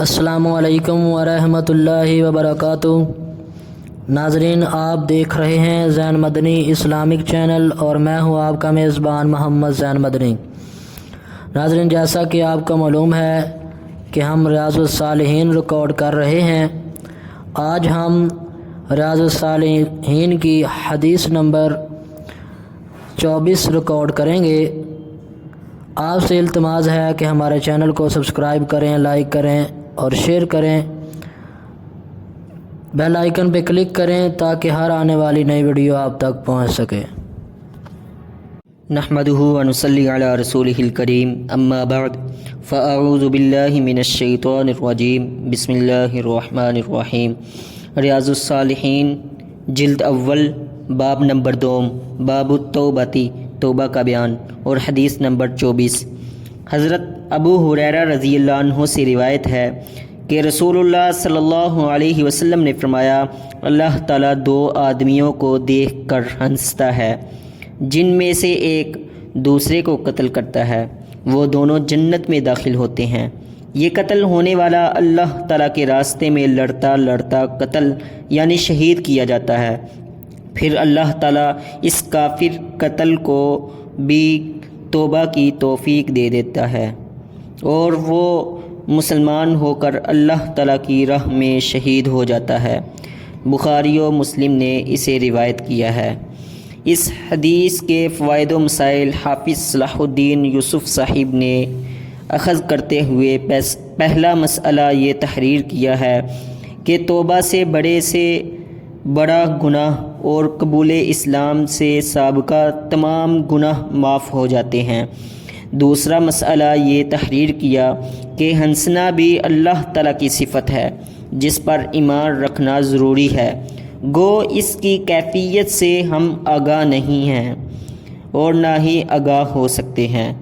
السلام علیکم ورحمۃ اللہ وبرکاتہ۔ ناظرین، آپ دیکھ رہے ہیں زین مدنی اسلامک چینل اور میں ہوں آپ کا میزبان محمد زین مدنی۔ ناظرین، جیسا کہ آپ کو معلوم ہے کہ ہم ریاض الصالحین ریکارڈ کر رہے ہیں۔ آج ہم ریاض الصالحین کی حدیث نمبر 24 ریکارڈ کریں گے۔ آپ سے التماس ہے کہ ہمارے چینل کو سبسکرائب کریں، لائک کریں اور شیئر کریں، بیل آئیکن پہ کلک کریں تاکہ ہر آنے والی نئی ویڈیو آپ تک پہنچ سکے۔ نحمدہ ونصلی علی رسولہ الکریم، اما بعد فاعوذ باللہ من الشیطان الرجیم، بسم اللہ الرحمن الرحیم۔ ریاض الصالحین جلد اول، باب نمبر 2، باب التوبۃ، توبہ کا بیان، اور حدیث نمبر 24۔ حضرت ابو ہریرہ رضی اللہ عنہ سے روایت ہے کہ رسول اللہ صلی اللہ علیہ وسلم نے فرمایا، اللہ تعالیٰ 2 آدمیوں کو دیکھ کر ہنستا ہے، جن میں سے ایک دوسرے کو قتل کرتا ہے، وہ دونوں جنت میں داخل ہوتے ہیں۔ یہ قتل ہونے والا اللہ تعالیٰ کے راستے میں لڑتا لڑتا قتل یعنی شہید کیا جاتا ہے، پھر اللہ تعالیٰ اس کافر قتل کو بھی توبہ کی توفیق دے دیتا ہے اور وہ مسلمان ہو کر اللہ تعالیٰ کی راہ میں شہید ہو جاتا ہے۔ بخاری و مسلم نے اسے روایت کیا ہے۔ اس حدیث کے فوائد و مسائل حافظ صلاح الدین یوسف صاحب نے اخذ کرتے ہوئے پہلا مسئلہ یہ تحریر کیا ہے کہ توبہ سے بڑا گناہ اور قبول اسلام سے سابقہ تمام گناہ معاف ہو جاتے ہیں۔ دوسرا مسئلہ یہ تحریر کیا کہ ہنسنا بھی اللہ تعالیٰ کی صفت ہے جس پر ایمان رکھنا ضروری ہے، گو اس کی کیفیت سے ہم آگاہ نہیں ہیں اور نہ ہی آگاہ ہو سکتے ہیں۔